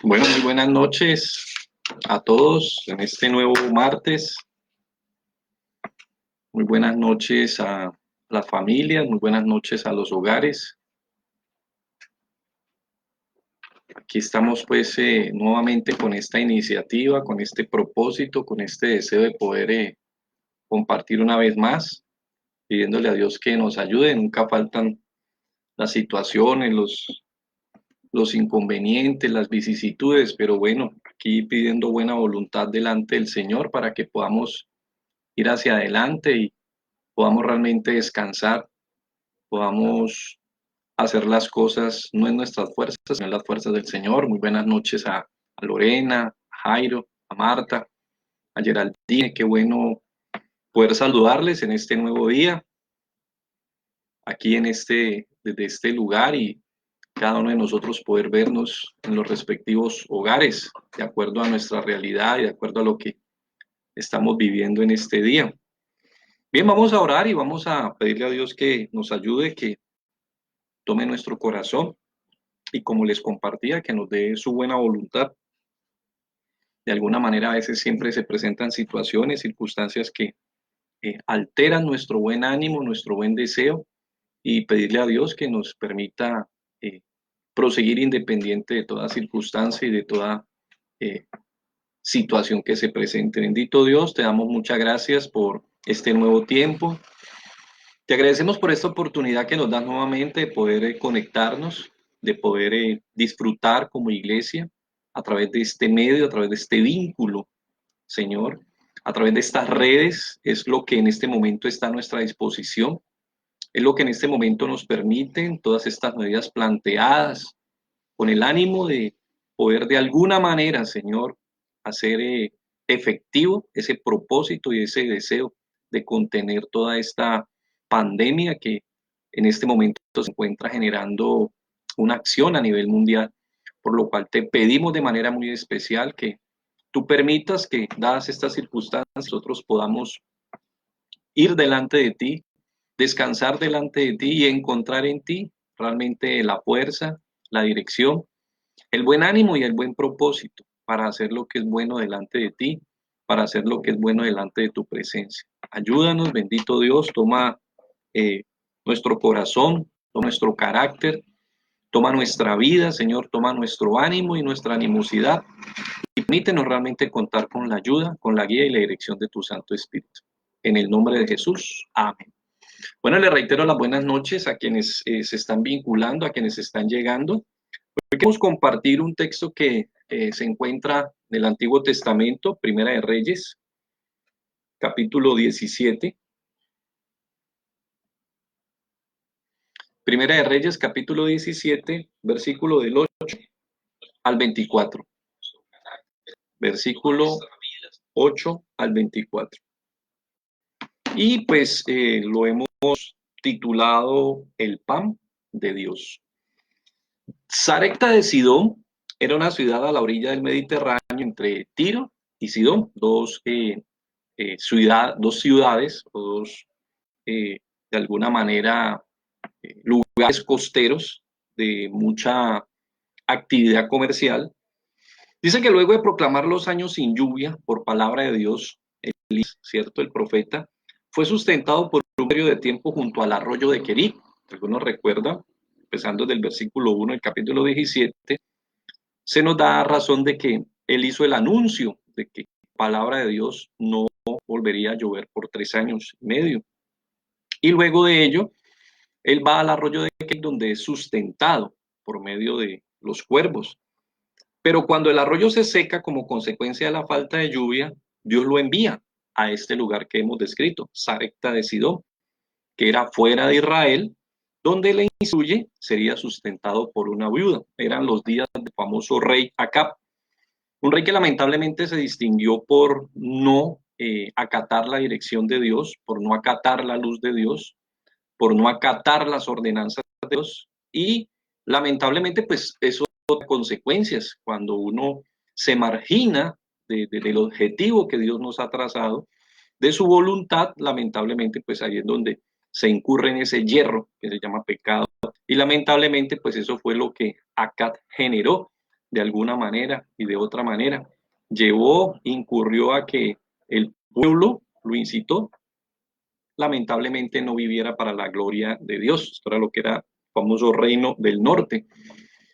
Bueno, muy buenas noches a todos en este nuevo martes. Muy buenas noches a las familias, muy buenas noches a los hogares. Aquí estamos pues nuevamente con esta iniciativa, con este propósito, con este deseo de poder compartir una vez más, pidiéndole a Dios que nos ayude. Nunca faltan las situaciones, los inconvenientes, las vicisitudes, pero bueno, aquí pidiendo buena voluntad delante del Señor para que podamos ir hacia adelante y podamos realmente descansar, podamos hacer las cosas no en nuestras fuerzas, sino en las fuerzas del Señor. Muy buenas noches a Lorena, a Jairo, a Marta, a Geraldine. Qué bueno poder saludarles en este nuevo día, aquí desde este lugar, y cada uno de nosotros poder vernos en los respectivos hogares, de acuerdo a nuestra realidad y de acuerdo a lo que estamos viviendo en este día. Bien, vamos a orar y vamos a pedirle a Dios que nos ayude, que tome nuestro corazón y, como les compartía, que nos dé su buena voluntad. De alguna manera a veces siempre se presentan situaciones, circunstancias que alteran nuestro buen ánimo, nuestro buen deseo, y pedirle a Dios que nos permita proseguir independiente de toda circunstancia y de toda eh, situación que se presente. Bendito Dios, te damos muchas gracias por este nuevo tiempo. Te agradecemos por esta oportunidad que nos das nuevamente de poder conectarnos, de poder disfrutar como iglesia a través de este medio, a través de este vínculo, Señor, a través de estas redes. Es lo que en este momento está a nuestra disposición, es lo que en este momento nos permiten todas estas medidas planteadas con el ánimo de poder de alguna manera, Señor, hacer efectivo ese propósito y ese deseo de contener toda esta pandemia que en este momento se encuentra generando una acción a nivel mundial, por lo cual te pedimos de manera muy especial que tú permitas que, dadas estas circunstancias, nosotros podamos ir delante de ti, descansar delante de ti y encontrar en ti realmente la fuerza, la dirección, el buen ánimo y el buen propósito para hacer lo que es bueno delante de ti, para hacer lo que es bueno delante de tu presencia. Ayúdanos, bendito Dios, toma eh, nuestro corazón, toma nuestro carácter, toma nuestra vida, Señor, toma nuestro ánimo y nuestra animosidad, y permítenos realmente contar con la ayuda, con la guía y la dirección de tu Santo Espíritu. En el nombre de Jesús, amén. Bueno, le reitero las buenas noches a quienes se están vinculando, a quienes están llegando. Hoy queremos compartir un texto que se encuentra en el Antiguo Testamento, Primera de Reyes, capítulo 17. Primera de Reyes, capítulo 17, versículo del 8 al 24. Versículo 8 al 24. Y pues lo hemos titulado El pan de Dios. Sarepta de Sidón era una ciudad a la orilla del Mediterráneo, entre Tiro y Sidón, dos ciudades o de alguna manera, lugares costeros de mucha actividad comercial. Dice que luego de proclamar los años sin lluvia por palabra de Dios, ¿cierto? El profeta fue sustentado por un periodo de tiempo junto al arroyo de Querit. Algunos recuerdan, empezando del versículo 1 del capítulo 17, se nos da razón de que él hizo el anuncio de que palabra de Dios no volvería a llover por 3 años y medio. Y luego de ello, él va al arroyo de Querit, donde es sustentado por medio de los cuervos. Pero cuando el arroyo se seca como consecuencia de la falta de lluvia, Dios lo envía a este lugar que hemos descrito, Sarepta de Sidón, que era fuera de Israel, donde le instruye sería sustentado por una viuda. Eran los días del famoso rey Acab, un rey que lamentablemente se distinguió por no acatar la dirección de Dios, por no acatar la luz de Dios, por no acatar las ordenanzas de Dios, y lamentablemente pues eso tiene consecuencias cuando uno se margina del objetivo que Dios nos ha trazado, de su voluntad. Lamentablemente pues ahí es donde se incurre en ese hierro que se llama pecado, y lamentablemente pues eso fue lo que Acab generó de alguna manera y de otra manera, incurrió a que el pueblo lo incitó, lamentablemente no viviera para la gloria de Dios. Esto era lo que era el famoso reino del norte.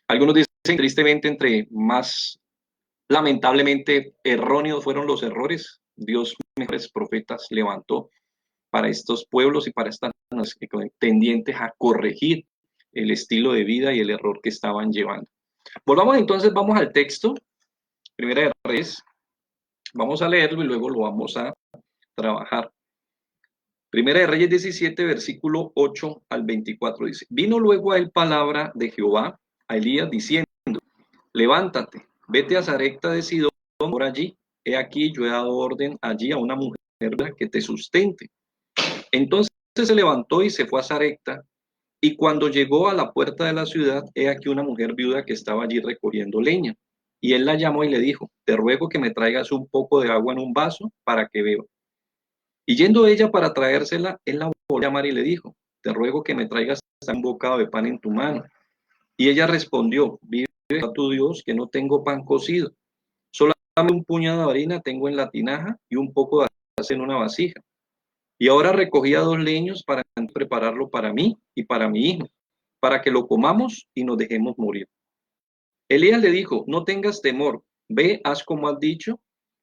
Algunos dicen tristemente, entre más lamentablemente erróneos fueron los errores, Dios mejores profetas levantó para estos pueblos y para estas tendientes a corregir el estilo de vida y el error que estaban llevando. Volvamos entonces, vamos al texto, Primera de Reyes, vamos a leerlo y luego lo vamos a trabajar. Primera de Reyes 17, versículo 8 al 24 dice: Vino luego a él palabra de Jehová a Elías diciendo: Levántate, vete a Sarepta de Sidón por allí. He aquí yo he dado orden allí a una mujer que te sustente. Entonces se levantó y se fue a Sarepta, y cuando llegó a la puerta de la ciudad, he aquí una mujer viuda que estaba allí recogiendo leña. Y él la llamó y le dijo: Te ruego que me traigas un poco de agua en un vaso para que beba. Y yendo ella para traérsela, él la volvió a llamar y le dijo: Te ruego que me traigas un bocado de pan en tu mano. Y ella respondió: Vive a tu Dios que no tengo pan cocido. Solamente un puñado de harina tengo en la tinaja y un poco de aceite en una vasija. Y ahora recogía 2 leños para prepararlo para mí y para mi hijo, para que lo comamos y nos dejemos morir. Elías le dijo: No tengas temor, ve, haz como has dicho,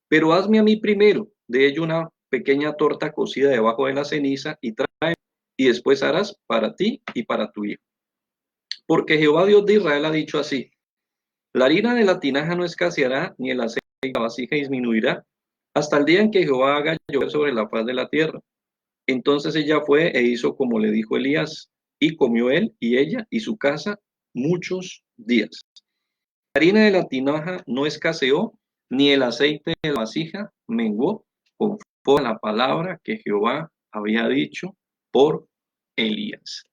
pero hazme a mí primero de ello una pequeña torta cocida debajo de la ceniza y trae, y después harás para ti y para tu hijo. Porque Jehová Dios de Israel ha dicho así: La harina de la tinaja no escaseará, ni el aceite de la vasija disminuirá, hasta el día en que Jehová haga llover sobre la faz de la tierra. Entonces ella fue e hizo como le dijo Elías, y comió él y ella y su casa muchos días. La harina de la tinaja no escaseó, ni el aceite de la vasija menguó, conforme a la palabra que Jehová había dicho por Elías.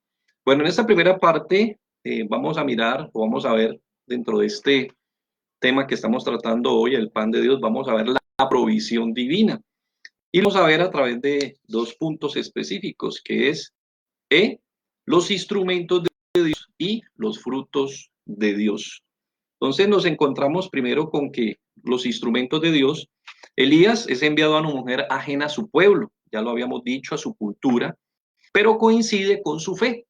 Bueno, en esta primera parte vamos a mirar o vamos a ver, dentro de este tema que estamos tratando hoy, el pan de Dios, vamos a ver la provisión divina. Y vamos a ver a través de 2 puntos específicos, que es los instrumentos de Dios y los frutos de Dios. Entonces nos encontramos primero con que los instrumentos de Dios, Elías es enviado a una mujer ajena a su pueblo, ya lo habíamos dicho, a su cultura, pero coincide con su fe.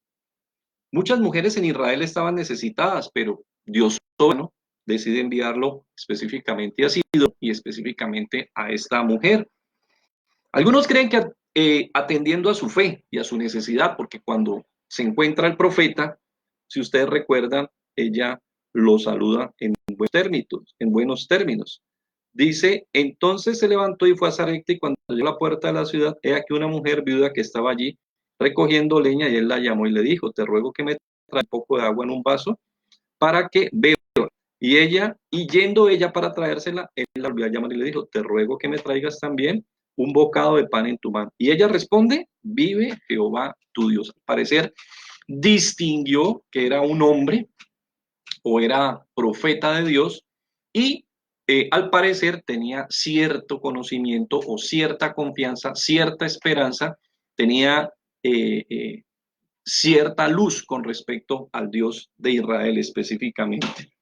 Muchas mujeres en Israel estaban necesitadas, pero Dios soberano decide enviarlo específicamente a Sidón y específicamente a esta mujer. Algunos creen que atendiendo a su fe y a su necesidad, porque cuando se encuentra el profeta, si ustedes recuerdan, ella lo saluda en buenos términos. Dice: entonces se levantó y fue a Sarepta, y cuando llegó a la puerta de la ciudad, he aquí una mujer viuda que estaba allí recogiendo leña, y él la llamó y le dijo: Te ruego que me traigas un poco de agua en un vaso para que beba. Y yendo ella para traérsela, él la volvió a llamar y le dijo: Te ruego que me traigas también un bocado de pan en tu mano. Y ella responde: Vive Jehová tu Dios. Al parecer distinguió que era un hombre o era profeta de Dios, y al parecer tenía cierto conocimiento o cierta confianza, cierta esperanza, tenía cierta luz con respecto al Dios de Israel específicamente.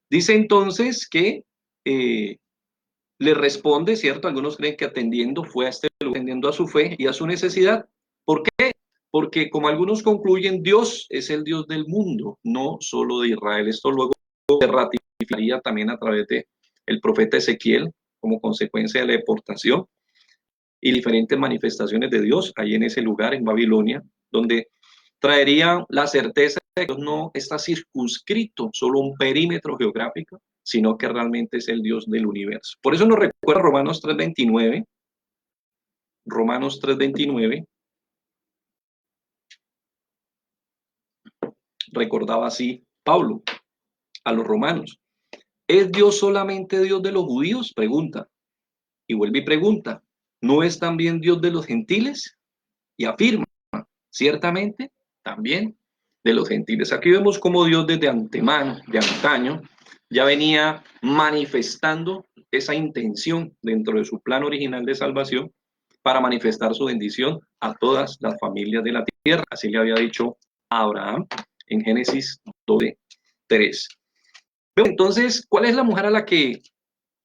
Dice entonces que le responde, ¿cierto? Algunos creen que atendiendo fue a este lugar, atendiendo a su fe y a su necesidad. ¿Por qué? Porque como algunos concluyen, Dios es el Dios del mundo, no solo de Israel. Esto luego se ratificaría también a través de el profeta Ezequiel como consecuencia de la deportación y diferentes manifestaciones de Dios ahí en ese lugar, en Babilonia, donde traería la certeza de que Dios no está circunscrito solo un perímetro geográfico, sino que realmente es el Dios del universo. Por eso nos recuerda Romanos 3:29. Romanos 3:29. Recordaba así Pablo a los romanos. ¿Es Dios solamente Dios de los judíos? Pregunta. Y vuelve y pregunta. ¿No es también Dios de los gentiles? Y afirma, ciertamente, también de los gentiles. Aquí vemos cómo Dios desde antemano, de antaño, ya venía manifestando esa intención dentro de su plan original de salvación para manifestar su bendición a todas las familias de la tierra. Así le había dicho a Abraham en Génesis 12:3. Entonces, ¿cuál es la mujer a la que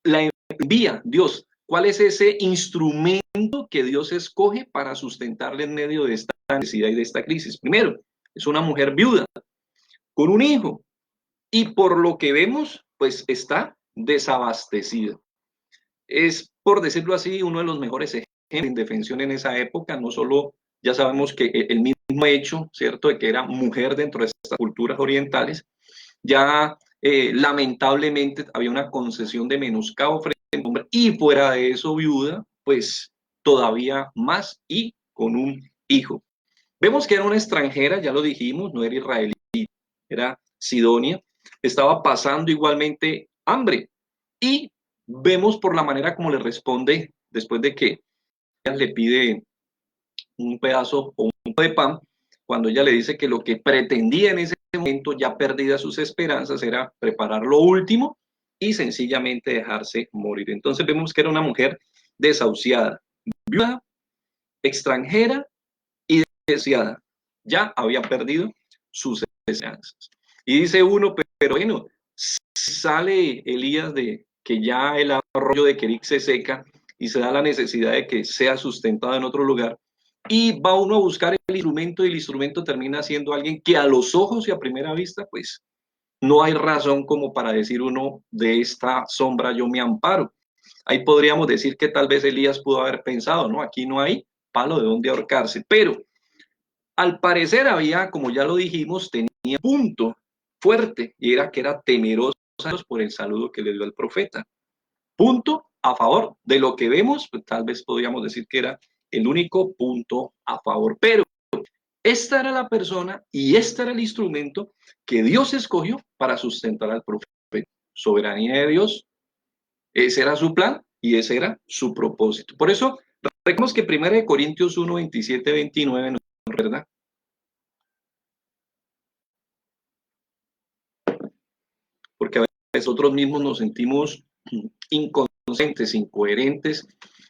la envía Dios? ¿Cuál es ese instrumento que Dios escoge para sustentarle en medio de esta necesidad y de esta crisis? Primero, es una mujer viuda con un hijo y por lo que vemos, pues está desabastecida. Es, por decirlo así, uno de los mejores ejemplos de indefensión en esa época. No solo ya sabemos que el mismo hecho, ¿cierto?, de que era mujer dentro de estas culturas orientales, ya lamentablemente había una concesión de menoscabo frente al hombre, y fuera de eso viuda, pues todavía más, y con un hijo. Vemos que era una extranjera, ya lo dijimos, no era israelí, era sidonia, estaba pasando igualmente hambre, y vemos por la manera como le responde después de que ella le pide un pedazo o un poco de pan, cuando ella le dice que lo que pretendía en ese momento, ya perdida sus esperanzas, era preparar lo último y sencillamente dejarse morir. Entonces vemos que era una mujer desahuciada, viuda, extranjera y deseada. Ya había perdido sus esperanzas. Y dice uno, pero bueno, sale Elías de que ya el arroyo de Querit se seca y se da la necesidad de que sea sustentado en otro lugar, y va uno a buscar el instrumento y el instrumento termina siendo alguien que a los ojos y a primera vista, pues no hay razón como para decir uno, de esta sombra yo me amparo. Ahí podríamos decir que tal vez Elías pudo haber pensado, no, aquí no hay palo de donde ahorcarse, pero al parecer había, como ya lo dijimos, tenía un punto fuerte, y era que era temeroso por el saludo que le dio el profeta. Punto a favor de lo que vemos, pues tal vez podríamos decir que era el único punto a favor. Pero esta era la persona y este era el instrumento que Dios escogió para sustentar al profeta. Soberanía de Dios, ese era su plan y ese era su propósito. Por eso, recordemos que 1 Corintios 1, 27, 29 nos recuerda. Porque a veces nosotros mismos nos sentimos inconscientes, incoherentes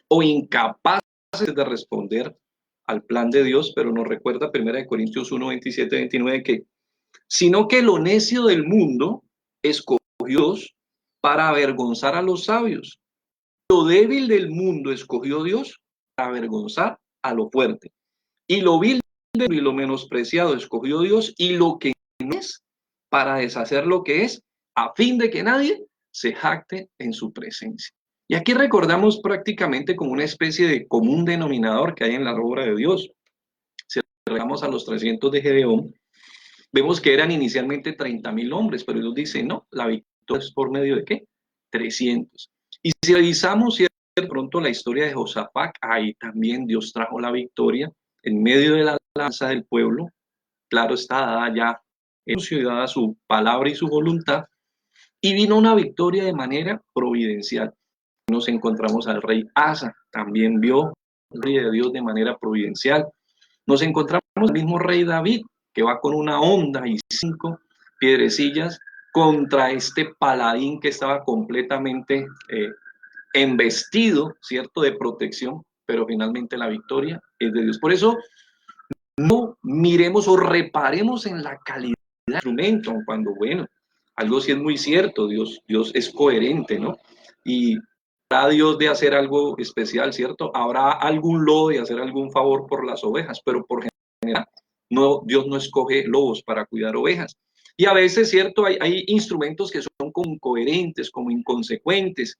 o incapaces de responder al plan de Dios, pero nos recuerda 1 Corintios 1, 27, 29 que sino que lo necio del mundo escogió Dios para avergonzar a los sabios. Lo débil del mundo escogió Dios para avergonzar a lo fuerte. Y lo vil y lo menospreciado escogió Dios, y lo que no es, para deshacer lo que es, a fin de que nadie se jacte en su presencia. Y aquí recordamos prácticamente como una especie de común denominador que hay en la obra de Dios. Si regresamos a los 300 de Gedeón, vemos que eran inicialmente 30,000 hombres, pero Dios dice, no, la victoria es por medio de ¿qué? 300. Y si revisamos de pronto la historia de Josafat, ahí también Dios trajo la victoria en medio de la lanza del pueblo. Claro está, dada ya en su ciudad su palabra y su voluntad, y vino una victoria de manera providencial. Nos encontramos al rey Asa, también vio el rey de Dios de manera providencial. Nos encontramos al mismo rey David, que va con una honda y 5 piedrecillas contra este paladín que estaba completamente embestido, ¿cierto?, de protección, pero finalmente la victoria es de Dios. Por eso no miremos o reparemos en la calidad del instrumento, cuando, bueno, algo sí es muy cierto, Dios es coherente, ¿no? Y habrá Dios de hacer algo especial, ¿cierto? Habrá algún lobo de hacer algún favor por las ovejas, pero por general, no, Dios no escoge lobos para cuidar ovejas. Y a veces, ¿cierto? Hay instrumentos que son como incoherentes, como inconsecuentes,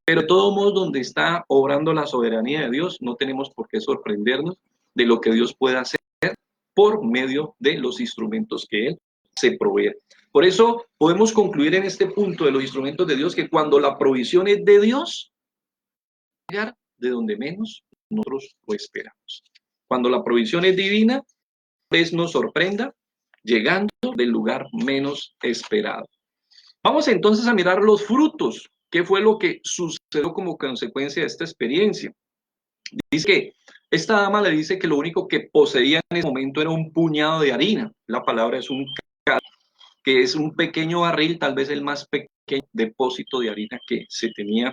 pero de todos modos, donde está obrando la soberanía de Dios, no tenemos por qué sorprendernos de lo que Dios pueda hacer por medio de los instrumentos que Él se provee. Por eso podemos concluir en este punto de los instrumentos de Dios que cuando la provisión es de Dios, llegar de donde menos nosotros lo esperamos. Cuando la provisión es divina, vez nos sorprenda llegando del lugar menos esperado. Vamos entonces a mirar los frutos. ¿Qué fue lo que sucedió como consecuencia de esta experiencia? Dice que esta dama le dice que lo único que poseía en ese momento era un puñado de harina. La palabra es un cal, que es un pequeño barril, tal vez el más pequeño depósito de harina que se tenía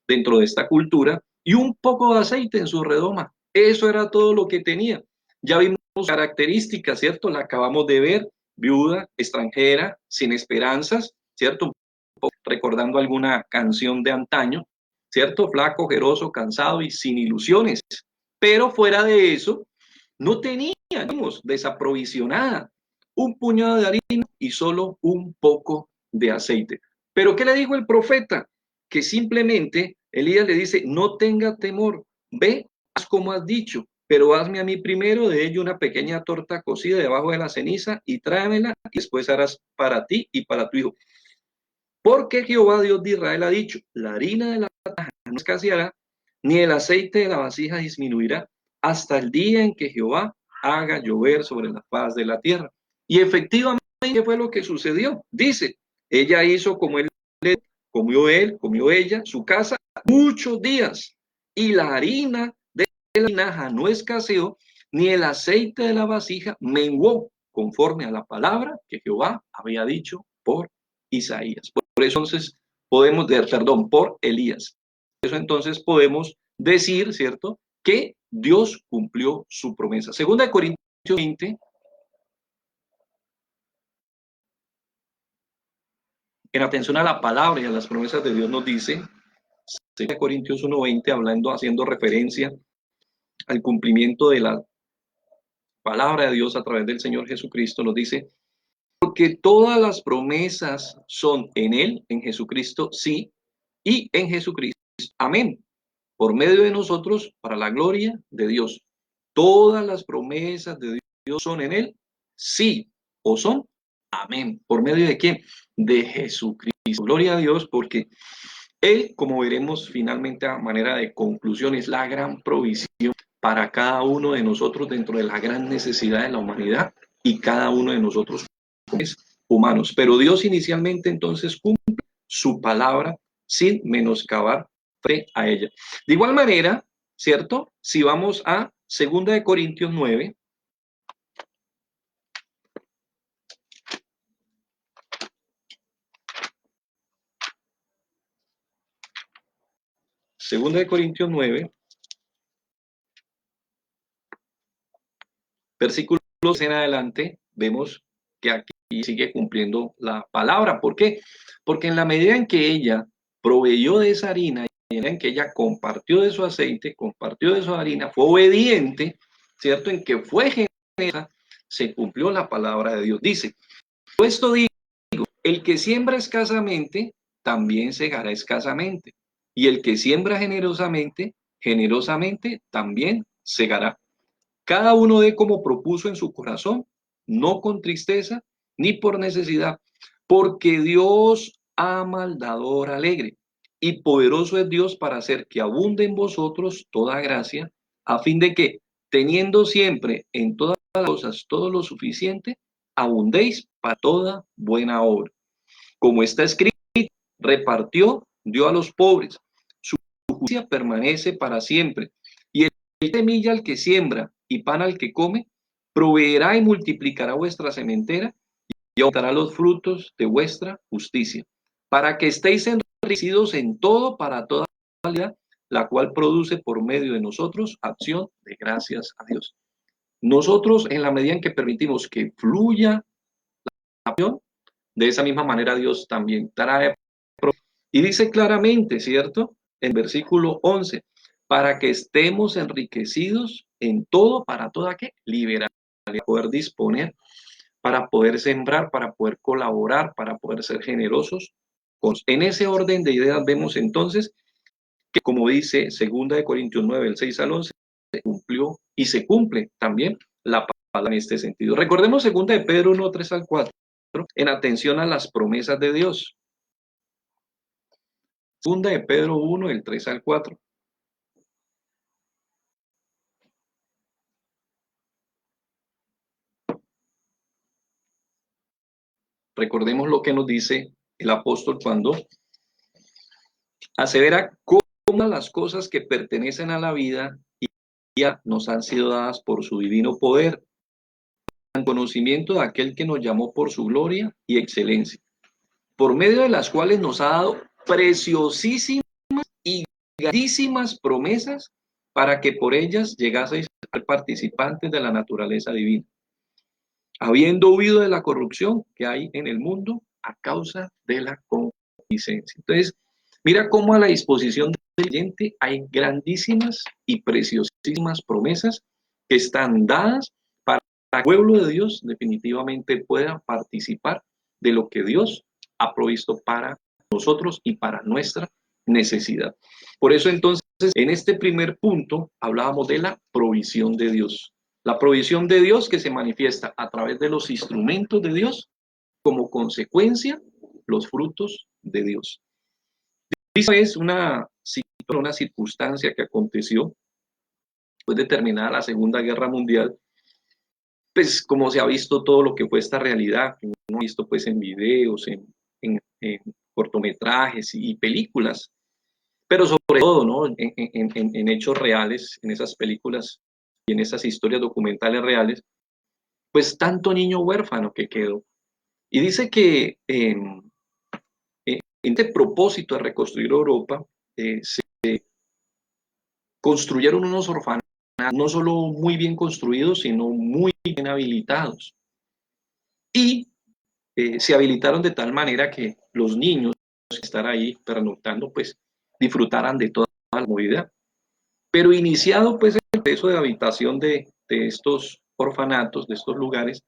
dentro de esta cultura, y un poco de aceite en su redoma. Eso era todo lo que tenía. Ya vimos características, ¿cierto? La acabamos de ver, viuda, extranjera, sin esperanzas, ¿cierto? Un poco recordando alguna canción de antaño, ¿cierto? Flaco, ojeroso, cansado y sin ilusiones. Pero fuera de eso, no tenía, digamos, desaprovisionada, un puñado de harina y solo un poco de aceite. Pero ¿qué le dijo el profeta? Que simplemente Elías le dice, no tenga temor, ve, haz como has dicho, pero hazme a mí primero de ello una pequeña torta cocida debajo de la ceniza y tráemela y después harás para ti y para tu hijo. Porque Jehová Dios de Israel ha dicho, la harina de la paja no escaseará, ni el aceite de la vasija disminuirá, hasta el día en que Jehová haga llover sobre la faz de la tierra. Y efectivamente, ¿qué fue lo que sucedió? Dice, ella hizo como él, comió ella, su casa, muchos días, y la harina de la tinaja no escaseó, ni el aceite de la vasija menguó, conforme a la palabra que Jehová había dicho por Isaías. Por eso entonces podemos, perdón, por Elías. Por eso entonces podemos decir, ¿cierto?, que Dios cumplió su promesa. Segunda de Corintios 20, en atención a la palabra y a las promesas de Dios nos dice, 2 Corintios 1:20, hablando, haciendo referencia al cumplimiento de la palabra de Dios a través del Señor Jesucristo, nos dice, porque todas las promesas son en Él, en Jesucristo, sí, y en Jesucristo, amén, por medio de nosotros, para la gloria de Dios. Todas las promesas de Dios son en Él, sí, o son, amén. ¿Por medio de quién? De Jesucristo. Gloria a Dios, porque Él, como veremos finalmente a manera de conclusión, es la gran provisión para cada uno de nosotros dentro de la gran necesidad de la humanidad y cada uno de nosotros humanos. Pero Dios inicialmente entonces cumple su palabra sin menoscabar frente a ella. De igual manera, ¿cierto? Si vamos a 2 Corintios 9, Segunda de Corintios 9, versículos en adelante, vemos que aquí sigue cumpliendo la palabra. ¿Por qué? Porque en la medida en que ella proveyó de esa harina, en que ella compartió de su aceite, compartió de su harina, fue obediente, ¿cierto? En que fue generosa, se cumplió la palabra de Dios. Dice, esto digo, el que siembra escasamente, también segará escasamente. Y el que siembra generosamente, generosamente también segará. Cada uno dé como propuso en su corazón, no con tristeza ni por necesidad, porque Dios ama al dador alegre, y poderoso es Dios para hacer que abunde en vosotros toda gracia, a fin de que, teniendo siempre en todas las cosas todo lo suficiente, abundéis para toda buena obra. Como está escrito, repartió, dio a los pobres, su justicia permanece para siempre, y el semilla al que siembra y pan al que come, proveerá y multiplicará vuestra sementera y aumentará los frutos de vuestra justicia, para que estéis enriquecidos en todo para toda cualidad, la cual produce por medio de nosotros acción de gracias a Dios. Nosotros, en la medida en que permitimos que fluya la acción, de esa misma manera Dios también trae. Y dice claramente, ¿cierto? En versículo 11, para que estemos enriquecidos en todo, para toda qué liberar, para poder disponer, para poder sembrar, para poder colaborar, para poder ser generosos. En ese orden de ideas vemos entonces que, como dice 2 Corintios 9, el 6 al 11, se cumplió y se cumple también la palabra en este sentido. Recordemos 2 Pedro 1, 3 al 4. en atención a las promesas de Dios. Segunda de Pedro 1, del 3 al 4. Recordemos lo que nos dice el apóstol cuando asevera cómo las cosas que pertenecen a la vida y ya nos han sido dadas por su divino poder, en conocimiento de aquel que nos llamó por su gloria y excelencia, por medio de las cuales nos ha dado preciosísimas y grandísimas promesas para que por ellas llegaseis a ser participantes de la naturaleza divina, habiendo huido de la corrupción que hay en el mundo a causa de la concupiscencia. Entonces, mira cómo a la disposición del creyente hay grandísimas y preciosísimas promesas que están dadas para que el pueblo de Dios definitivamente pueda participar de lo que Dios ha provisto para nosotros y para nuestra necesidad. Por eso entonces, en este primer punto hablábamos de la provisión de Dios. La provisión de Dios que se manifiesta a través de los instrumentos de Dios, como consecuencia, los frutos de Dios. Esa es una circunstancia que aconteció después de terminar la Segunda Guerra Mundial, pues como se ha visto todo lo que fue esta realidad, que uno ha visto pues en videos, en cortometrajes y películas, pero sobre todo, ¿no? En hechos reales, en esas películas y en esas historias documentales reales, pues tanto niño huérfano que quedó. Y dice que en este propósito de reconstruir Europa, se construyeron unos orfanatos, no solo muy bien construidos, sino muy bien habilitados. Y se habilitaron de tal manera que los niños que están ahí pernoctando, pues disfrutaran de toda la movilidad. Pero iniciado pues el proceso de habitación de estos orfanatos, de estos lugares,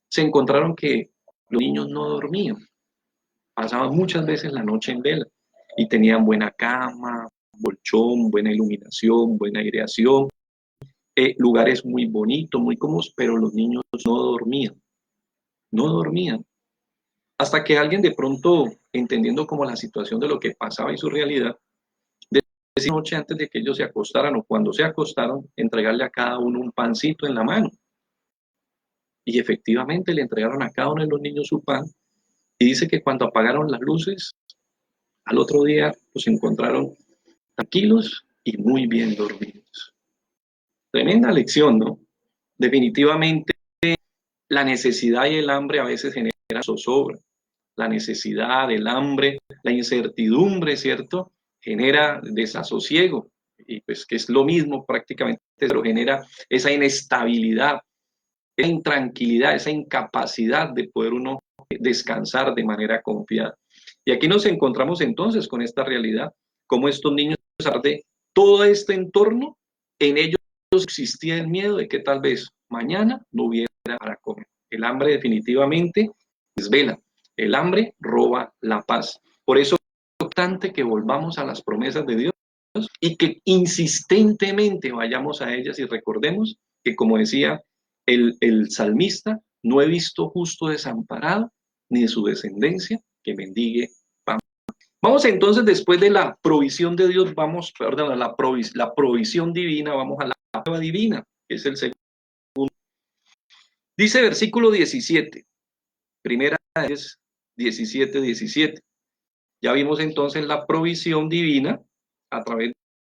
se encontraron que los niños no dormían, pasaban muchas veces la noche en vela y tenían buena cama, colchón, buena iluminación, buena aireación, lugares muy bonitos, muy cómodos, pero los niños no dormían, no dormían. Hasta que alguien de pronto, entendiendo como la situación de lo que pasaba y su realidad, esa noche antes de que ellos se acostaran o cuando se acostaron, entregarle a cada uno un pancito en la mano. Y efectivamente le entregaron a cada uno de los niños su pan. Y dice que cuando apagaron las luces, al otro día los encontraron tranquilos y muy bien dormidos. Tremenda lección, ¿no? Definitivamente la necesidad y el hambre a veces generan zozobra. La necesidad, el hambre, la incertidumbre, ¿cierto? Genera desasosiego. Y pues que es lo mismo prácticamente, pero genera esa inestabilidad, esa intranquilidad, esa incapacidad de poder uno descansar de manera confiada. Y aquí nos encontramos entonces con esta realidad, como estos niños, a pesar de todo este entorno, en ellos existía el miedo de que tal vez mañana no hubiera para comer. El hambre definitivamente desvela, el hambre roba la paz. Por eso es importante que volvamos a las promesas de Dios y que insistentemente vayamos a ellas y recordemos que, como decía el salmista, no he visto justo desamparado, ni su descendencia que mendigue pan. Vamos entonces, después de la provisión de Dios, vamos, perdón, la provisión divina, vamos a la prueba divina, que es el segundo. Dice versículo 17, primera es 17. Ya vimos entonces la provisión divina a través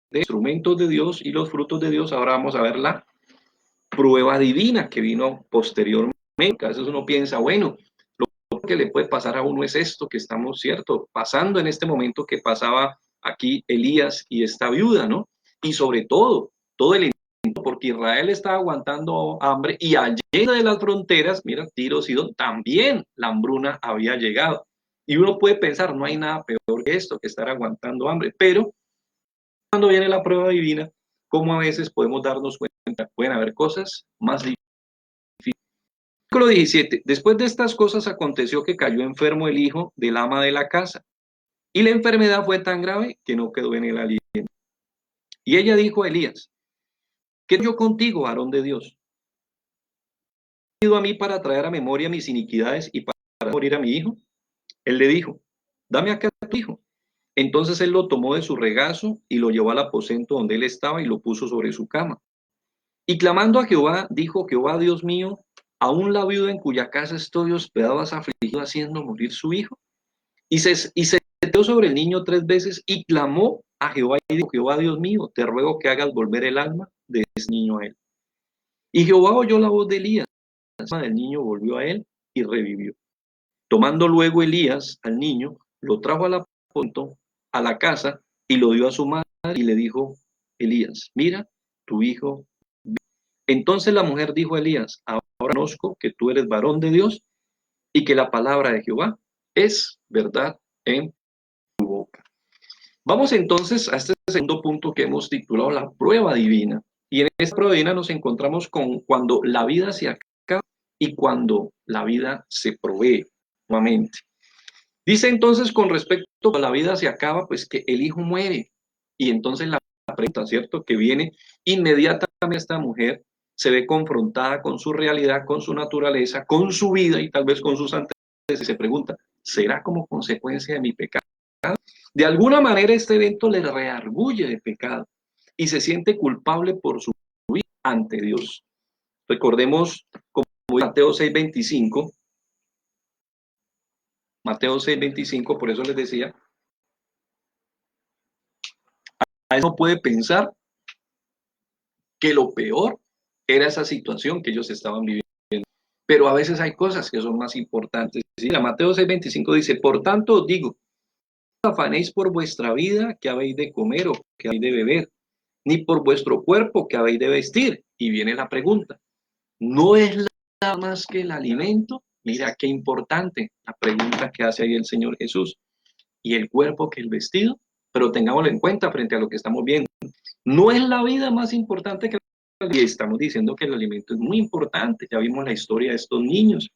de instrumentos de Dios y los frutos de Dios. Ahora vamos a ver la prueba divina que vino posteriormente. A veces uno piensa, bueno, lo que le puede pasar a uno es esto que estamos, cierto, pasando en este momento que pasaba aquí Elías y esta viuda, ¿no? Y sobre todo el entorno, porque Israel estaba aguantando hambre y allá de las fronteras, mira, Tiro, Sidón, también la hambruna había llegado. Y uno puede pensar, no hay nada peor que esto, que estar aguantando hambre, pero cuando viene la prueba divina, como a veces podemos darnos cuenta, pueden haber cosas más difíciles. Versículo 17. Después de estas cosas aconteció que cayó enfermo el hijo del ama de la casa, y la enfermedad fue tan grave que no quedó en el aliento. Y ella dijo a Elías, ¿qué yo contigo, varón de Dios? He ido a mí para traer a memoria mis iniquidades y para para morir a mi hijo? Él le dijo, dame acá a tu hijo. Entonces él lo tomó de su regazo y lo llevó al aposento donde él estaba y lo puso sobre su cama. Y clamando a Jehová, dijo, Jehová Dios mío, ¿aún la viuda en cuya casa estoy hospedado has afligido haciendo morir su hijo? Y se metió sobre el niño 3 veces y clamó a Jehová y dijo, Jehová Dios mío, te ruego que hagas volver el alma de ese niño a él. Y Jehová oyó la voz de Elías, el alma del niño volvió a él y revivió. Tomando luego Elías al niño, lo trajo a la casa y lo dio a su madre y le dijo, Elías, mira, tu hijo. Entonces la mujer dijo a Elías, ahora conozco que tú eres varón de Dios y que la palabra de Jehová es verdad en tu boca. Vamos entonces a este segundo punto que hemos titulado la prueba divina. Y en esta prueba divina nos encontramos con cuando la vida se acaba y cuando la vida se provee nuevamente. Dice entonces con respecto a la vida se acaba, pues que el hijo muere. Y entonces la pregunta, ¿cierto? Que viene inmediatamente esta mujer se ve confrontada con su realidad, con su naturaleza, con su vida y tal vez con sus antecedentes y se pregunta, ¿será como consecuencia de mi pecado? De alguna manera este evento le reargulle de pecado y se siente culpable por su vida ante Dios. Recordemos como Mateo 6:25, por eso les decía, a eso puede pensar que lo peor era esa situación que ellos estaban viviendo. Pero a veces hay cosas que son más importantes. Mateo 6:25 dice, por tanto os digo, no afanéis por vuestra vida que habéis de comer o que habéis de beber, ni por vuestro cuerpo que habéis de vestir. Y viene la pregunta, ¿no es nada más que el alimento? Mira qué importante la pregunta que hace ahí el Señor Jesús. ¿Y el cuerpo que el vestido? Pero tengámoslo en cuenta frente a lo que estamos viendo. ¿No es la vida más importante que el y estamos diciendo que el alimento es muy importante? Ya vimos la historia de estos niños,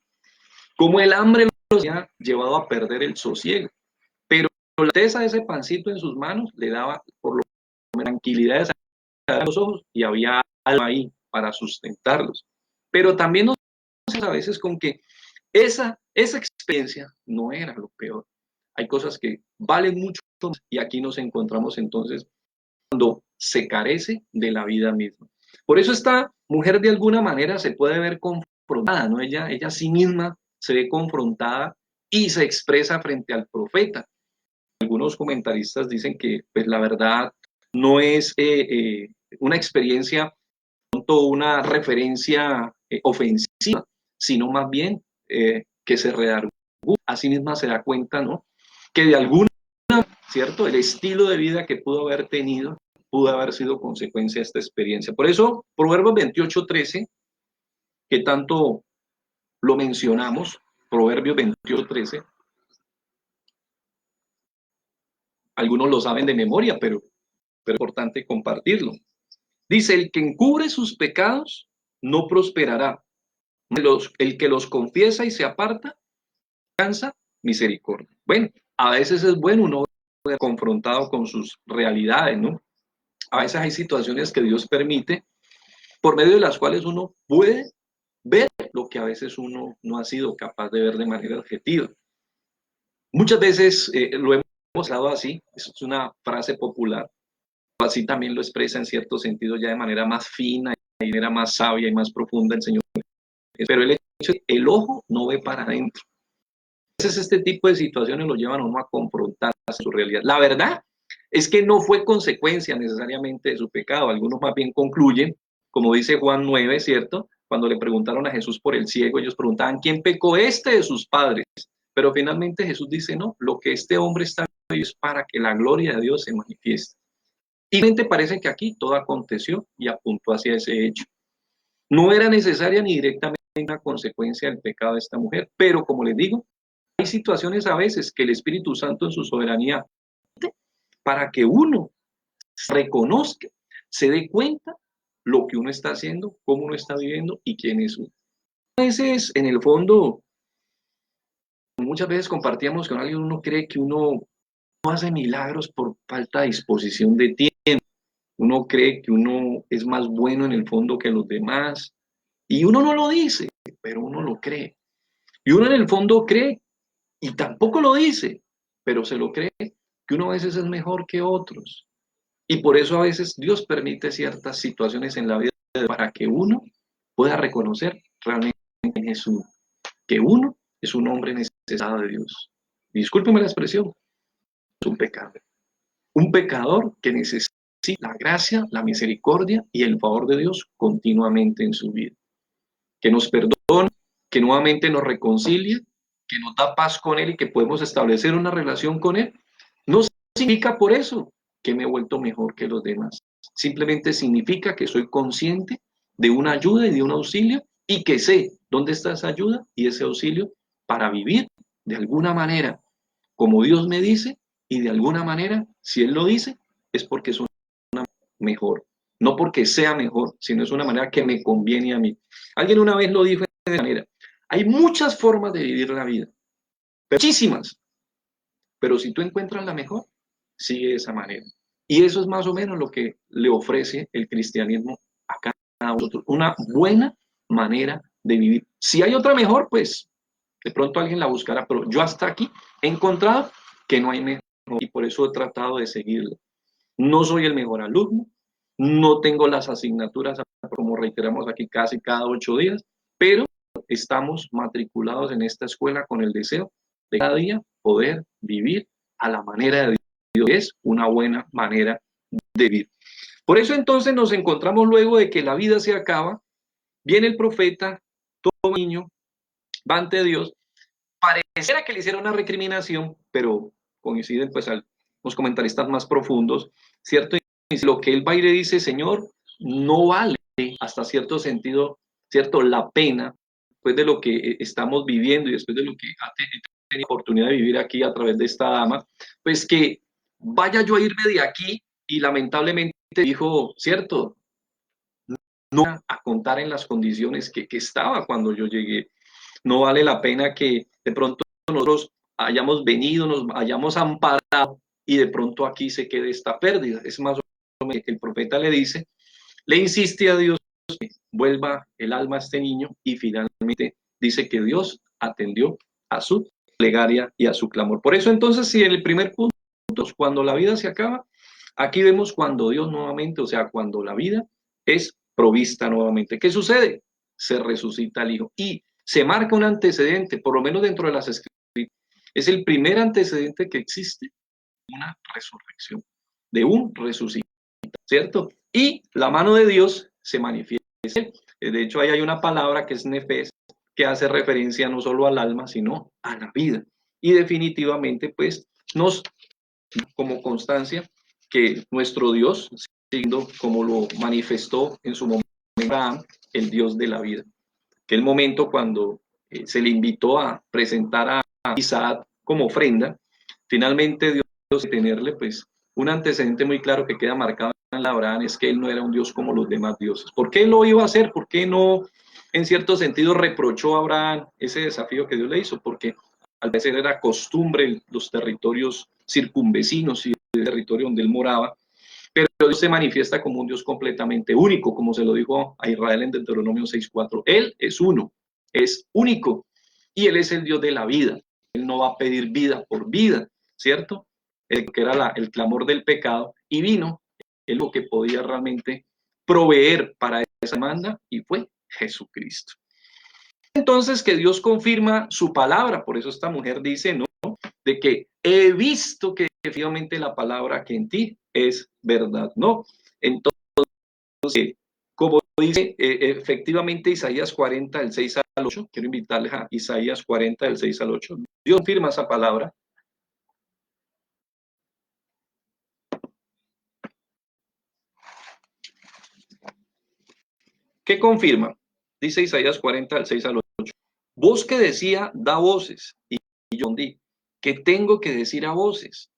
cómo el hambre los ha llevado a perder el sosiego. Pero la tristeza de ese pancito en sus manos le daba por lo menos tranquilidad de sacar los ojos y había algo ahí para sustentarlos. Pero también nos a veces con que esa experiencia no era lo peor. Hay cosas que valen mucho y aquí nos encontramos entonces cuando se carece de la vida misma. Por eso esta mujer de alguna manera se puede ver confrontada, ¿no? Ella sí misma se ve confrontada y se expresa frente al profeta. Algunos comentaristas dicen que pues, la verdad no es una experiencia, una referencia ofensiva, sino más bien que se redarguye. Así misma se da cuenta, ¿no? Que de alguna, ¿cierto? El estilo de vida que pudo haber tenido pudo haber sido consecuencia de esta experiencia. Por eso, Proverbios 28:13, que tanto lo mencionamos, Proverbios 28:13, algunos lo saben de memoria, pero es importante compartirlo. Dice, el que encubre sus pecados no prosperará. El que los confiesa y se aparta, alcanza misericordia. Bueno, a veces es bueno uno ser confrontado con sus realidades, ¿no? A veces hay situaciones que Dios permite por medio de las cuales uno puede ver lo que a veces uno no ha sido capaz de ver de manera objetiva. Muchas veces lo hemos dado así, es una frase popular, así también lo expresa en cierto sentido ya de manera más fina, de manera más sabia y más profunda el Señor. Pero el hecho es que el ojo no ve para adentro. A veces este tipo de situaciones lo llevan a uno a confrontar su realidad. La verdad es que no fue consecuencia necesariamente de su pecado. Algunos más bien concluyen, como dice Juan 9, ¿cierto? Cuando le preguntaron a Jesús por el ciego, ellos preguntaban, ¿quién pecó este de sus padres? Pero finalmente Jesús dice, no, lo que este hombre está haciendo es para que la gloria de Dios se manifieste. Y realmente parece que aquí todo aconteció y apuntó hacia ese hecho. No era necesaria ni directamente una consecuencia del pecado de esta mujer, pero como les digo, hay situaciones a veces que el Espíritu Santo en su soberanía para que uno reconozca, se dé cuenta lo que uno está haciendo, cómo uno está viviendo y quién es uno. A veces, en el fondo, muchas veces compartíamos con alguien, uno cree que uno no hace milagros por falta de disposición de tiempo. Uno cree que uno es más bueno en el fondo que los demás. Y uno no lo dice, pero uno lo cree. Y uno en el fondo cree Y tampoco lo dice, pero se lo cree, que uno a veces es mejor que otros. Y por eso a veces Dios permite ciertas situaciones en la vida para que uno pueda reconocer realmente en Jesús, que uno es un hombre necesitado de Dios. Discúlpeme la expresión, es un pecado. Un pecador que necesita la gracia, la misericordia y el favor de Dios continuamente en su vida. Que nos perdone, que nuevamente nos reconcilie, que nos da paz con Él y que podemos establecer una relación con Él. No significa por eso que me he vuelto mejor que los demás. Simplemente significa que soy consciente de una ayuda y de un auxilio y que sé dónde está esa ayuda y ese auxilio para vivir de alguna manera como Dios me dice y de alguna manera, si Él lo dice, es porque es una mejor. No porque sea mejor, sino es una manera que me conviene a mí. Alguien una vez lo dijo de esta manera. Hay muchas formas de vivir la vida, muchísimas, pero si tú encuentras la mejor, sigue de esa manera. Y eso es más o menos lo que le ofrece el cristianismo a cada uno, una buena manera de vivir. Si hay otra mejor, pues de pronto alguien la buscará, pero yo hasta aquí he encontrado que no hay mejor y por eso he tratado de seguirla. No soy el mejor alumno, no tengo las asignaturas, como reiteramos aquí, casi cada 8 días, pero estamos matriculados en esta escuela con el deseo de cada día poder vivir a la manera de Dios. Es una buena manera de vivir. Por eso entonces nos encontramos luego de que la vida se acaba, viene el profeta, todo niño, va ante Dios, pareciera que le hiciera una recriminación, pero coinciden pues los comentaristas más profundos, ¿cierto? Y lo que él va y le dice, Señor, no vale hasta cierto sentido, ¿cierto? La pena, después de lo que estamos viviendo y después de lo que ha tenido oportunidad de vivir aquí a través de esta dama, pues que vaya yo a irme de aquí y lamentablemente dijo, ¿cierto? No a contar en las condiciones que estaba cuando yo llegué. No vale la pena que de pronto nosotros hayamos venido, nos hayamos amparado y de pronto aquí se quede esta pérdida. Es más o menos que el profeta le dice, le insiste a Dios que vuelva el alma a este niño y finalmente dice que Dios atendió a su plegaria y a su clamor. Por eso entonces, si en el primer punto, cuando la vida se acaba, aquí vemos cuando Dios nuevamente, o sea, cuando la vida es provista nuevamente. ¿Qué sucede? Se resucita el Hijo y se marca un antecedente, por lo menos dentro de las Escrituras. Es el primer antecedente que existe, una resurrección, de un resucitado, ¿cierto? Y la mano de Dios se manifiesta. De hecho, ahí hay una palabra que es nefes, que hace referencia no solo al alma, sino a la vida. Y definitivamente, pues, nos como constancia que nuestro Dios, siendo como lo manifestó en su momento Abraham, el Dios de la vida. Que el momento cuando se le invitó a presentar a Isaac como ofrenda, finalmente Dios tenerle pues un antecedente muy claro que queda marcado en la Abraham es que él no era un Dios como los demás dioses. ¿Por qué lo iba a hacer? ¿Por qué no, en cierto sentido, reprochó a Abraham ese desafío que Dios le hizo? Porque al parecer era costumbre los territorios circunvecinos y el territorio donde él moraba, pero Dios se manifiesta como un Dios completamente único, como se lo dijo a Israel en Deuteronomio 6:4. Él es uno, es único, y Él es el Dios de la vida. Él no va a pedir vida por vida, ¿cierto? Que era el clamor del pecado, y vino el lo que podía realmente proveer para esa demanda, y fue Jesucristo. Entonces que Dios confirma su palabra, por eso esta mujer dice, ¿no? De que he visto que efectivamente la palabra que en ti es verdad, ¿no? Entonces, como dice efectivamente Isaías 40, del 6 al 8, quiero invitarles a Isaías 40, del 6 al 8, Dios confirma esa palabra. ¿Qué confirma? Dice Isaías 40, del 6 al 8. Voz que decía, da voces, y yo di, que tengo que decir a voces,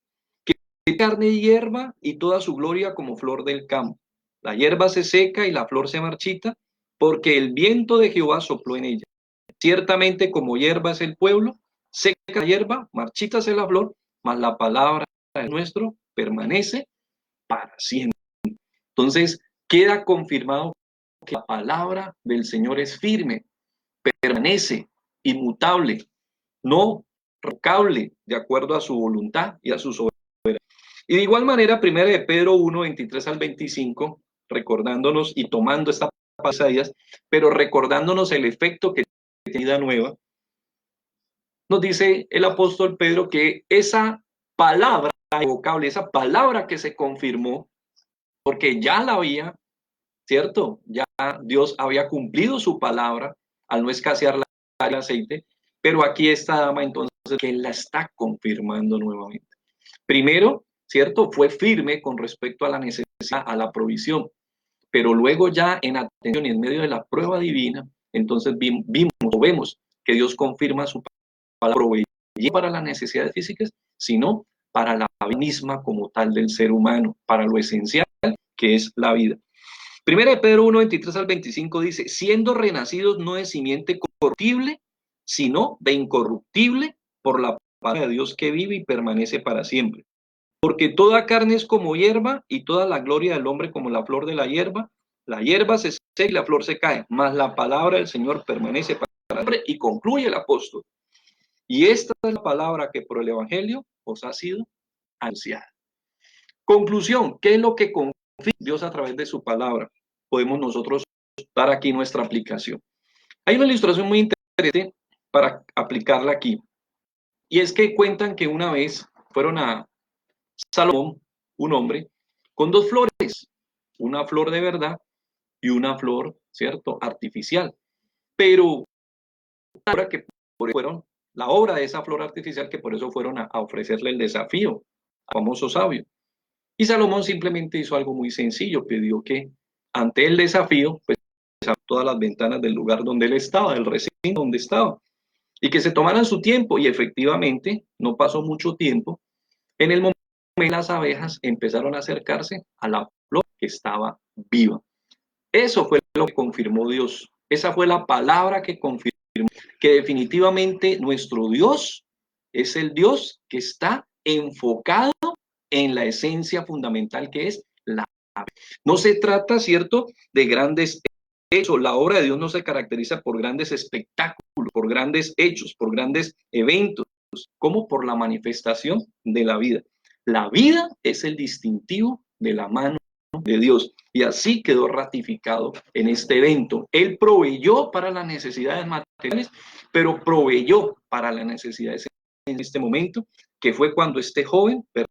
que carne y hierba y toda su gloria como flor del campo. La hierba se seca y la flor se marchita, porque el viento de Jehová sopló en ella. Ciertamente como hierba es el pueblo, seca la hierba, marchítase la flor, mas la palabra de nuestro permanece para siempre. Entonces, queda confirmado que la palabra del Señor es firme, permanece, inmutable, no revocable, de acuerdo a su voluntad y a su soberanía. Y de igual manera, 1 de Pedro 1, 23 al 25, recordándonos y tomando esta pasadillas, pero recordándonos el efecto que tiene vida nueva, nos dice el apóstol Pedro que esa palabra evocable, esa palabra que se confirmó, porque ya la había, ¿cierto? Ya Dios había cumplido su palabra al no escasear el aceite, pero aquí esta dama entonces que la está confirmando nuevamente. Primero, ¿cierto? Fue firme con respecto a la necesidad, a la provisión, pero luego ya en atención y en medio de la prueba divina, entonces vemos que Dios confirma su palabra, proveyó para las necesidades físicas, sino para la vida misma como tal del ser humano, para lo esencial que es la vida. Primera de Pedro 1, 23 al 25 dice, siendo renacidos no de simiente corruptible, sino de incorruptible por la palabra de Dios que vive y permanece para siempre. Porque toda carne es como hierba y toda la gloria del hombre como la flor de la hierba se seca y la flor se cae, mas la palabra del Señor permanece para siempre. Y concluye el apóstol. Y esta es la palabra que por el Evangelio os ha sido anunciada. Conclusión, ¿qué es lo que confía Dios a través de su palabra? Podemos nosotros dar aquí nuestra aplicación. Hay una ilustración muy interesante para aplicarla aquí. Y es que cuentan que una vez fueron a Salomón, un hombre, con dos flores, una flor de verdad y una flor, ¿cierto?, artificial. Pero ahora que fueron la obra de esa flor artificial, que por eso fueron a ofrecerle el desafío al famoso sabio. Y Salomón simplemente hizo algo muy sencillo, pidió que ante el desafío, pues todas las ventanas del lugar donde él estaba, del recinto donde estaba, y que se tomaran su tiempo, y efectivamente no pasó mucho tiempo. En el momento las abejas empezaron a acercarse a la flor que estaba viva. Eso fue lo que confirmó Dios. Esa fue la palabra que confirmó que definitivamente nuestro Dios es el Dios que está enfocado en la esencia fundamental que es la vida. No se trata, ¿cierto?, de grandes hechos. La obra de Dios no se caracteriza por grandes espectáculos, por grandes hechos, por grandes eventos, como por la manifestación de la vida. La vida es el distintivo de la mano de Dios. Y así quedó ratificado en este evento. Él proveyó para las necesidades materiales, pero proveyó para las necesidades en este momento, que fue cuando este joven perdió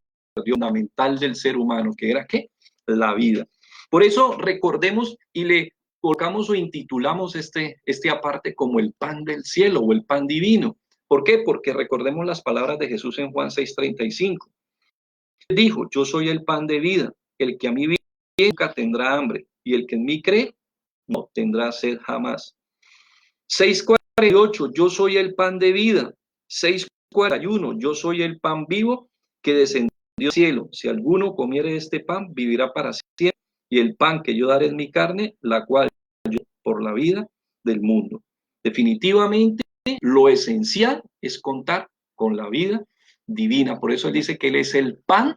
fundamental del ser humano, que era ¿qué? La vida. Por eso recordemos y le colocamos o intitulamos este aparte como el pan del cielo o el pan divino. ¿Por qué? Porque recordemos las palabras de Jesús en Juan 6:35. Dijo, yo soy el pan de vida, el que a mí viene nunca tendrá hambre, y el que en mí cree no tendrá sed jamás. 6:48, yo soy el pan de vida. 6:41, yo soy el pan vivo que descendió del cielo. Si alguno comiere este pan, vivirá para siempre, y el pan que yo daré es mi carne, la cual yo por la vida del mundo. Definitivamente, lo esencial es contar con la vida divina. Por eso él dice que él es el pan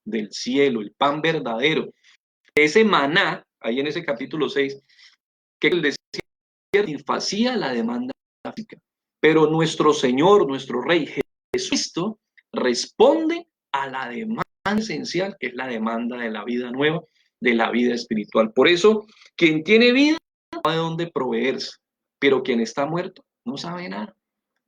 del cielo, el pan verdadero. Ese maná, ahí en ese capítulo 6, que él decía, satisfacía la demanda básica. Pero nuestro Señor, nuestro Rey Jesucristo, responde a la demanda esencial, que es la demanda de la vida nueva, de la vida espiritual. Por eso, quien tiene vida, sabe dónde proveerse, pero quien está muerto no sabe nada.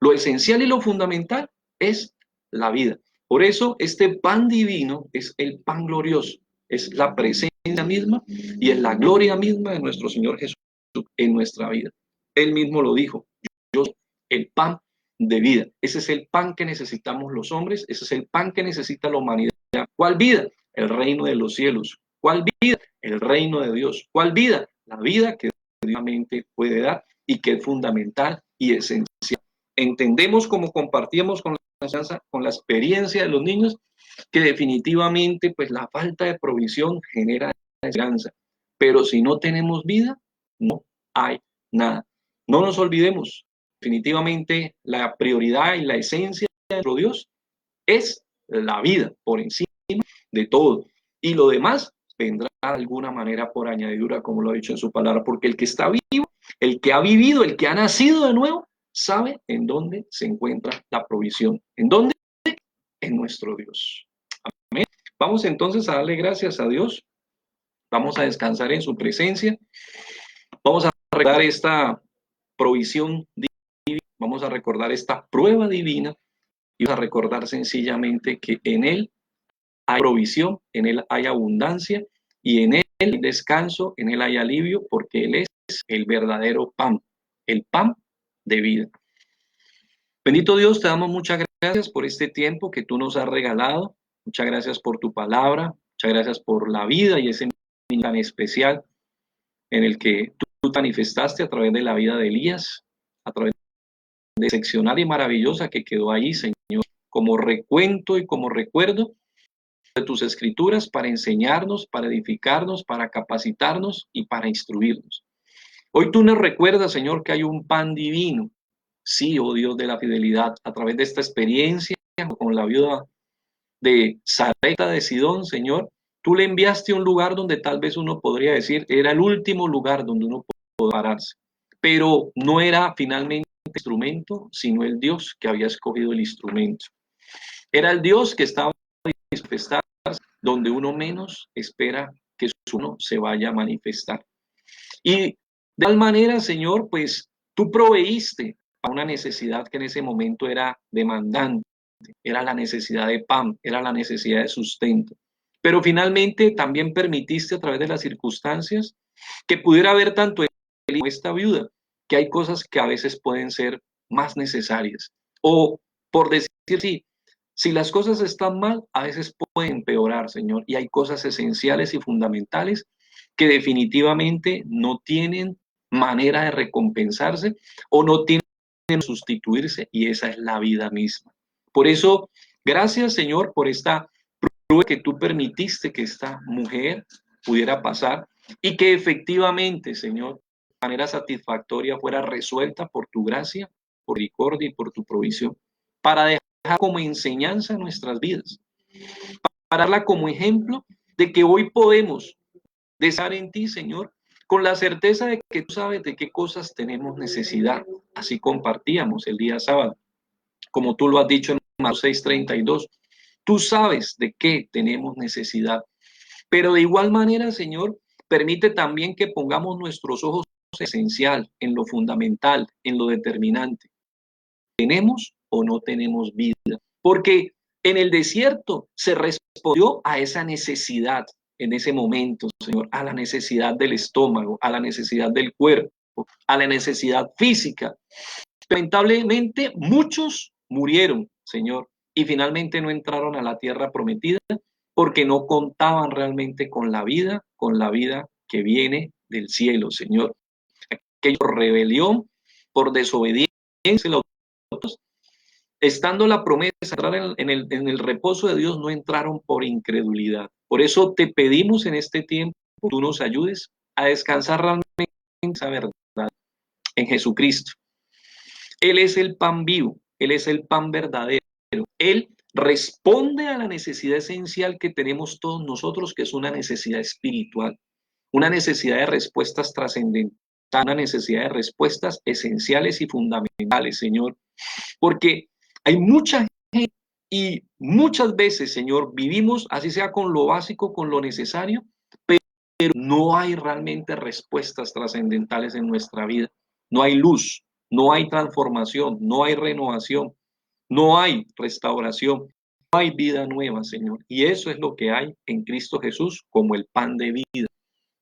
Lo esencial y lo fundamental es la vida. Por eso este pan divino es el pan glorioso, es la presencia misma y es la gloria misma de nuestro Señor Jesús en nuestra vida. Él mismo lo dijo, yo soy el pan de vida. Ese es el pan que necesitamos los hombres, ese es el pan que necesita la humanidad. ¿Cuál vida? El reino de los cielos. ¿Cuál vida? El reino de Dios. ¿Cuál vida? La vida que Dios puede dar y que es fundamental y esencial. Entendemos, como compartíamos con la enseñanza, con la experiencia de los niños, que definitivamente pues la falta de provisión genera esperanza, pero si no tenemos vida, no hay nada. No nos olvidemos, definitivamente la prioridad y la esencia de nuestro Dios es la vida por encima de todo, y lo demás vendrá de alguna manera por añadidura, como lo ha dicho en su palabra, porque el que está vivo, el que ha vivido, el que ha nacido de nuevo, sabe en dónde se encuentra la provisión. ¿En dónde? En nuestro Dios. Amén. Vamos entonces a darle gracias a Dios. Vamos a descansar en su presencia. Vamos a recordar esta provisión divina. Vamos a recordar esta prueba divina. Y vamos a recordar sencillamente que en Él hay provisión, en Él hay abundancia y en Él hay descanso, en Él hay alivio, porque Él es el verdadero pan, el pan de vida. Bendito Dios, te damos muchas gracias por este tiempo que tú nos has regalado. Muchas gracias por tu palabra, muchas gracias por la vida y ese momento tan especial en el que tú te manifestaste a través de la vida de Elías, a través de excepcional y maravillosa que quedó ahí, Señor, como recuento y como recuerdo de tus escrituras para enseñarnos, para edificarnos, para capacitarnos y para instruirnos. Hoy tú nos recuerdas, Señor, que hay un pan divino. Sí, oh Dios de la fidelidad, a través de esta experiencia con la viuda de Sarepta de Sidón, Señor, tú le enviaste a un lugar donde tal vez uno podría decir era el último lugar donde uno podía pararse, pero no era finalmente el instrumento, sino el Dios que había escogido el instrumento. Era el Dios que estaba manifestando donde uno menos espera que uno se vaya a manifestar. Y de tal manera, Señor, pues tú proveíste a una necesidad que en ese momento era demandante, era la necesidad de pan, era la necesidad de sustento. Pero finalmente también permitiste a través de las circunstancias que pudiera haber tanto esta viuda, que hay cosas que a veces pueden ser más necesarias. O por decir sí, si las cosas están mal, a veces pueden empeorar, Señor, y hay cosas esenciales y fundamentales que definitivamente no tienen manera de recompensarse o no tienen sustituirse, y esa es la vida misma. Por eso, gracias, Señor, por esta prueba que tú permitiste que esta mujer pudiera pasar y que efectivamente, Señor, de manera satisfactoria fuera resuelta por tu gracia, por misericordia y por tu provisión, para dejar como enseñanza nuestras vidas, para darla como ejemplo de que hoy podemos desear en ti, Señor, con la certeza de que tú sabes de qué cosas tenemos necesidad. Así compartíamos el día sábado, como tú lo has dicho en Mateo 6:32. Tú sabes de qué tenemos necesidad. Pero de igual manera, Señor, permite también que pongamos nuestros ojos en lo esencial, en lo fundamental, en lo determinante. ¿Tenemos o no tenemos vida? Porque en el desierto se respondió a esa necesidad en ese momento, Señor, a la necesidad del estómago, a la necesidad del cuerpo, a la necesidad física. Lamentablemente, muchos murieron, Señor, y finalmente no entraron a la tierra prometida porque no contaban realmente con la vida que viene del cielo, Señor. Aquello por rebelión, por desobediencia, estando la promesa de entrar en el reposo de Dios, no entraron por incredulidad. Por eso te pedimos en este tiempo, tú nos ayudes a descansar realmente en esa verdad, en Jesucristo. Él es el pan vivo, Él es el pan verdadero. Él responde a la necesidad esencial que tenemos todos nosotros, que es una necesidad espiritual, una necesidad de respuestas trascendentales, una necesidad de respuestas esenciales y fundamentales, Señor. Porque hay mucha gente y muchas veces, Señor, vivimos así sea con lo básico, con lo necesario, pero no hay realmente respuestas trascendentales en nuestra vida. No hay luz, no hay transformación, no hay renovación, no hay restauración, no hay vida nueva, Señor. Y eso es lo que hay en Cristo Jesús como el pan de vida.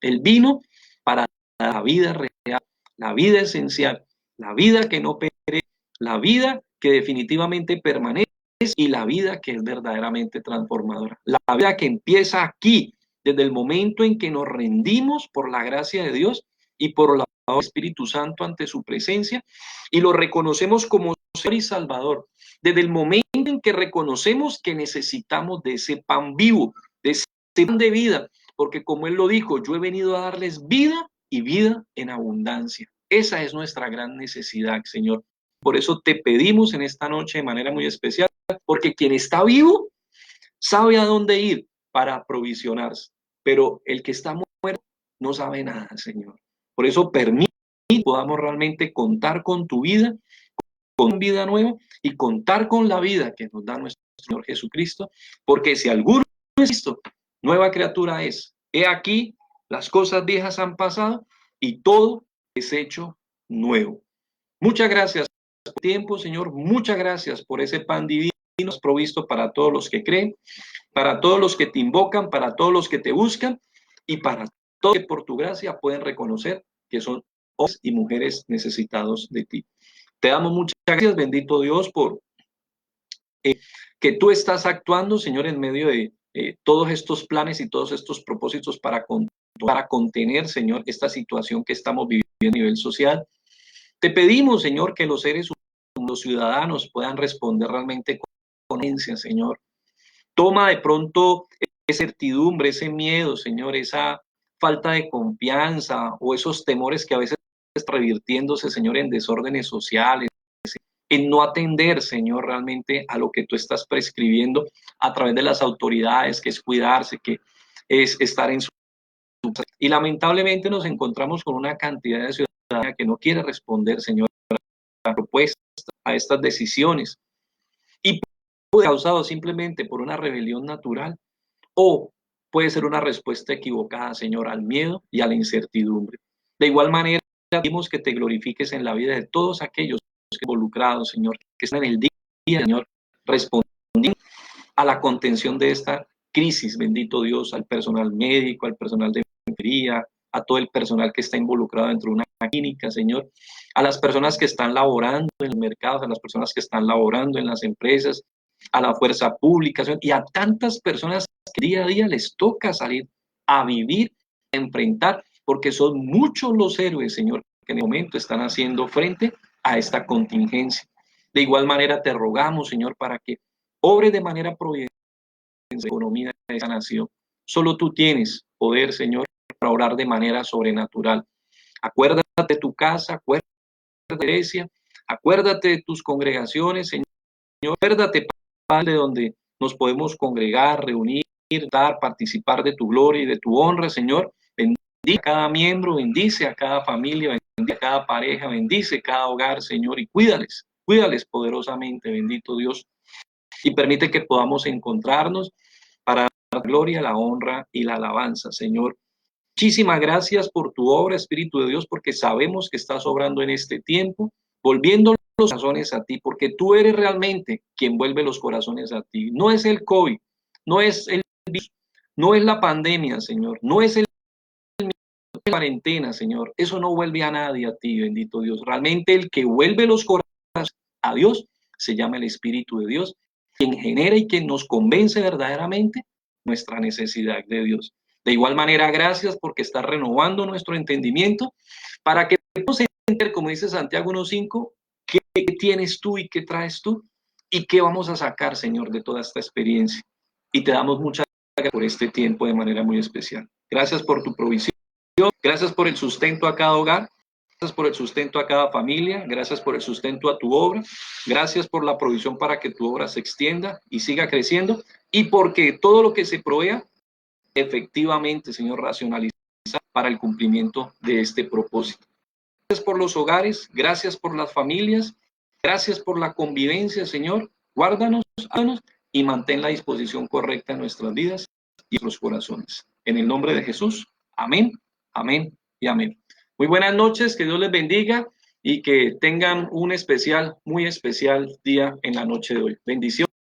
Él vino para la vida real, la vida esencial, la vida que no perece, la vida que definitivamente permanece y la vida que es verdaderamente transformadora. La vida que empieza aquí, desde el momento en que nos rendimos por la gracia de Dios y por la del Espíritu Santo ante su presencia y lo reconocemos como Señor y Salvador. Desde el momento en que reconocemos que necesitamos de ese pan vivo, de ese pan de vida, porque como Él lo dijo, yo he venido a darles vida y vida en abundancia. Esa es nuestra gran necesidad, Señor. Por eso te pedimos en esta noche de manera muy especial, porque quien está vivo sabe a dónde ir para aprovisionarse, pero el que está muerto no sabe nada, Señor. Por eso permite que podamos realmente contar con tu vida, con vida nueva y contar con la vida que nos da nuestro Señor Jesucristo, porque si alguno no es Cristo, nueva criatura es. He aquí, las cosas viejas han pasado y todo es hecho nuevo. Muchas gracias por el tiempo, Señor. Muchas gracias por ese pan divino provisto para todos los que creen, para todos los que te invocan, para todos los que te buscan y para todos que por tu gracia pueden reconocer que son hombres y mujeres necesitados de ti. Te damos muchas gracias, bendito Dios, por que tú estás actuando, Señor, en medio de todos estos planes y todos estos propósitos para contener, Señor, esta situación que estamos viviendo a nivel social. Te pedimos, Señor, que los seres humanos, los ciudadanos puedan responder realmente con conciencia, Señor. Toma de pronto esa certidumbre, ese miedo, Señor, esa falta de confianza o esos temores que a veces están revirtiéndose, Señor, en desórdenes sociales, en no atender, Señor, realmente a lo que tú estás prescribiendo a través de las autoridades, que es cuidarse, que es estar en su... Y lamentablemente nos encontramos con una cantidad de ciudadanía que no quiere responder, Señor, a la propuesta, a estas decisiones. Y puede ser causado simplemente por una rebelión natural o puede ser una respuesta equivocada, Señor, al miedo y a la incertidumbre. De igual manera, pedimos que te glorifiques en la vida de todos aquellos involucrados, Señor, que están en el día, Señor, respondiendo a la contención de esta crisis, bendito Dios, al personal médico, al personal de enfermería, a todo el personal que está involucrado dentro de una clínica, Señor, a las personas que están laborando en los mercados, a las personas que están laborando en las empresas, a la fuerza pública, Señor, y a tantas personas que día a día les toca salir a vivir, a enfrentar, porque son muchos los héroes, Señor, que en el momento están haciendo frente a esta contingencia. De igual manera te rogamos, Señor, para que obre de manera providente en la economía de esa nación. Solo tú tienes poder, Señor, para orar de manera sobrenatural. Acuérdate de tu casa, acuérdate de tu iglesia, acuérdate de tus congregaciones, Señor. Acuérdate, Padre, donde nos podemos congregar, reunir, dar, participar de tu gloria y de tu honra, Señor. Bendice a cada miembro, bendice a cada familia, bendice a cada pareja, bendice cada hogar, Señor, y cuídales, cuídales poderosamente, bendito Dios. Y permite que podamos encontrarnos para dar la gloria, la honra y la alabanza, Señor. Muchísimas gracias por tu obra, Espíritu de Dios, porque sabemos que estás obrando en este tiempo, volviendo los corazones a ti, porque tú eres realmente quien vuelve los corazones a ti. No es el COVID, no es el virus, no es la pandemia, Señor, no es el cuarentena, Señor. Eso no vuelve a nadie a ti, bendito Dios. Realmente el que vuelve los corazones a Dios se llama el Espíritu de Dios, quien genera y quien nos convence verdaderamente nuestra necesidad de Dios. De igual manera, gracias porque está renovando nuestro entendimiento para que podamos entender, como dice Santiago 1:5, qué tienes tú y qué traes tú y qué vamos a sacar, Señor, de toda esta experiencia. Y te damos muchas gracias por este tiempo de manera muy especial. Gracias por tu provisión, gracias por el sustento a cada hogar, gracias por el sustento a cada familia, gracias por el sustento a tu obra, gracias por la provisión para que tu obra se extienda y siga creciendo y porque todo lo que se provea efectivamente, Señor, racionalizar para el cumplimiento de este propósito. Gracias por los hogares, gracias por las familias, gracias por la convivencia, Señor. Guárdanos, háganos y mantén la disposición correcta en nuestras vidas y en nuestros corazones. En el nombre de Jesús, amén, amén y amén. Muy buenas noches, que Dios les bendiga y que tengan un especial, muy especial día en la noche de hoy. Bendiciones.